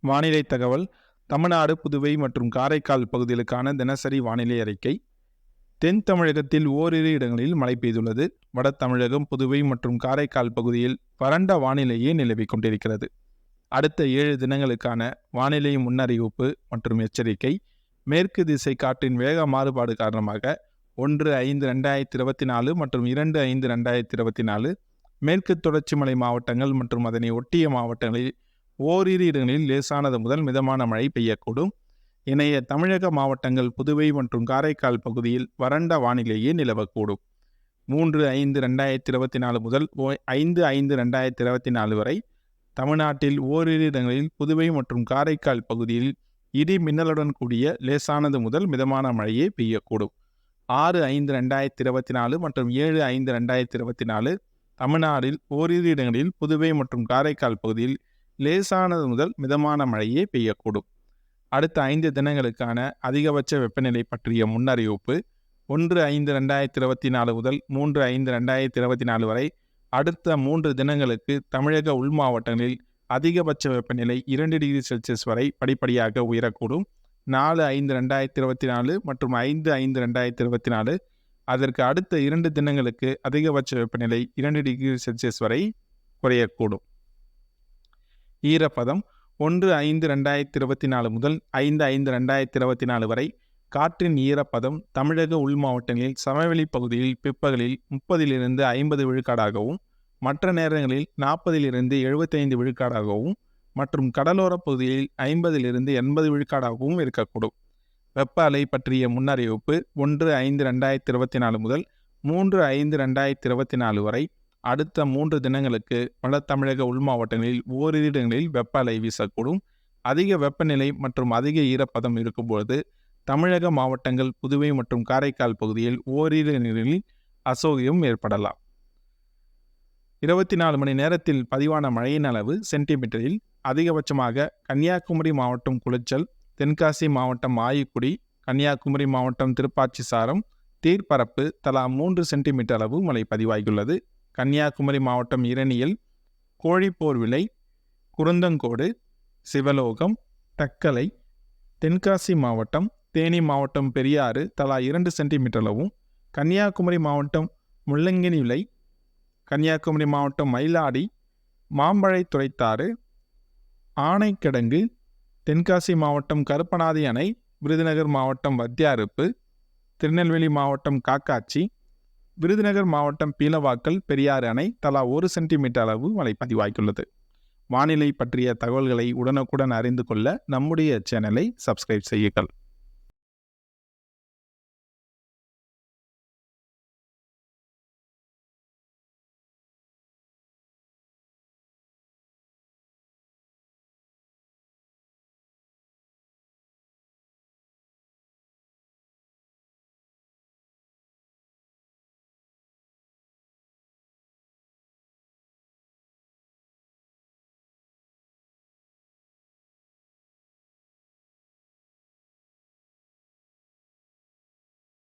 வானிலை தகவல். தமிழ்நாடு, புதுவை மற்றும் காரைக்கால் பகுதிகளுக்கான தினசரி வானிலை அறிக்கை. தென் தமிழகத்தில் ஓரிரு இடங்களில் மழை பெய்துள்ளது. வட தமிழகம், புதுவை மற்றும் காரைக்கால் பகுதியில் வறண்ட வானிலையே நிலவிக் கொண்டிருக்கிறது. அடுத்த 7 தினங்களுக்கான வானிலை முன்னறிவிப்பு மற்றும் எச்சரிக்கை. மேற்கு திசை காற்றின் வேக மாறுபாடு காரணமாக 1-5-2024 மற்றும் 2-5-2024 மேற்கு தொடர்ச்சி மலை மாவட்டங்கள் மற்றும் அதனை ஒட்டிய மாவட்டங்களில் ஓரிரு இடங்களில் லேசானது முதல் மிதமான மழை பெய்யக்கூடும். இணைய தமிழக மாவட்டங்கள், புதுவை மற்றும் காரைக்கால் பகுதியில் வறண்ட வானிலையே நிலவக்கூடும். 3-5-2024 முதல் 5-5-2024 வரை தமிழ்நாட்டில் ஓரிரு இடங்களில், புதுவை மற்றும் காரைக்கால் பகுதியில் இடி மின்னலுடன் கூடிய லேசானது முதல் மிதமான மழையே பெய்யக்கூடும். 6-5-2024 மற்றும் 7-5-2024 தமிழ்நாட்டில் ஓரிரு இடங்களில், புதுவை மற்றும் காரைக்கால் பகுதியில் லேசானது முதல் மிதமான மழையே பெய்யக்கூடும். அடுத்த 5 தினங்களுக்கான அதிகபட்ச வெப்பநிலை பற்றிய முன்னறிவிப்பு. 1-5-2024 முதல் 3-5-2024 வரை அடுத்த 3 தினங்களுக்கு தமிழக உள் மாவட்டங்களில் அதிகபட்ச வெப்பநிலை 2 டிகிரி செல்சியஸ் வரை படிப்படியாக உயரக்கூடும். 4-5-2024 மற்றும் 5-5-2024 அதற்கு அடுத்த 2 தினங்களுக்கு அதிகபட்ச வெப்பநிலை 2 டிகிரி செல்சியஸ் வரை குறையக்கூடும். ஈரப்பதம். 1-5-2024 முதல் 5-5-2024 வரை காற்றின் ஈரப்பதம் தமிழக உள் மாவட்டங்களில் சமவெளி பகுதியில் பிற்பகலில் 30-50 விழுக்காடாகவும், மற்ற நேரங்களில் 40-75 விழுக்காடாகவும் மற்றும் கடலோர பகுதியில் 50-80 விழுக்காடாகவும் இருக்கக்கூடும். வெப்ப அலை பற்றிய முன்னறிவிப்பு. 1-5-2024 முதல் 3-5-2024 வரை அடுத்த 3 தினங்களுக்கு வட தமிழக உள் மாவட்டங்களில் ஓரிரு இடங்களில் வெப்ப அலை வீசக்கூடும். அதிக வெப்பநிலை மற்றும் அதிக ஈரப்பதம் இருக்கும்போது தமிழக மாவட்டங்கள், புதுவை மற்றும் காரைக்கால் பகுதியில் ஓரிரு இடங்களில் அசௌகரியம் ஏற்படலாம். 24 மணி நேரத்தில் பதிவான மழையின் அளவு சென்டிமீட்டரில். அதிகபட்சமாக கன்னியாகுமரி மாவட்டம் குளச்சல், தென்காசி மாவட்டம் ஆய்க்குடி, கன்னியாகுமரி மாவட்டம் திருப்பாச்சி சாரம், தீர்ப்பரப்பு தலா 3 சென்டிமீட்டர் அளவு மழை பதிவாகியுள்ளது. கன்னியாகுமரி மாவட்டம் இரணியல், கோழிப்போர்விளை, குருந்தங்கோடு, சிவலோகம், தக்கலை, தென்காசி மாவட்டம், தேனி மாவட்டம் பெரியாறு தலா 2 சென்டிமீட்டர் அளவும், கன்னியாகுமரி மாவட்டம் முள்ளங்கினிவிளை, கன்னியாகுமரி மாவட்டம் மயிலாடி, மாம்பழை துறைத்தாறு, ஆனைக்கிடங்கு, தென்காசி மாவட்டம் கருப்பநாதி அணை, விருதுநகர் மாவட்டம் வத்தியாறுப்பு, திருநெல்வேலி மாவட்டம் காக்காட்சி, விருதுநகர் மாவட்டம் பீலவாக்கல் பெரியாறு அணை தலா 1 சென்டிமீட்டர் அளவு மழை பதிவாகியுள்ளது. வானிலை பற்றிய தகவல்களை உடனுக்குடன் அறிந்து கொள்ள நம்முடைய சேனலை சப்ஸ்கிரைப் செய்யுங்கள்.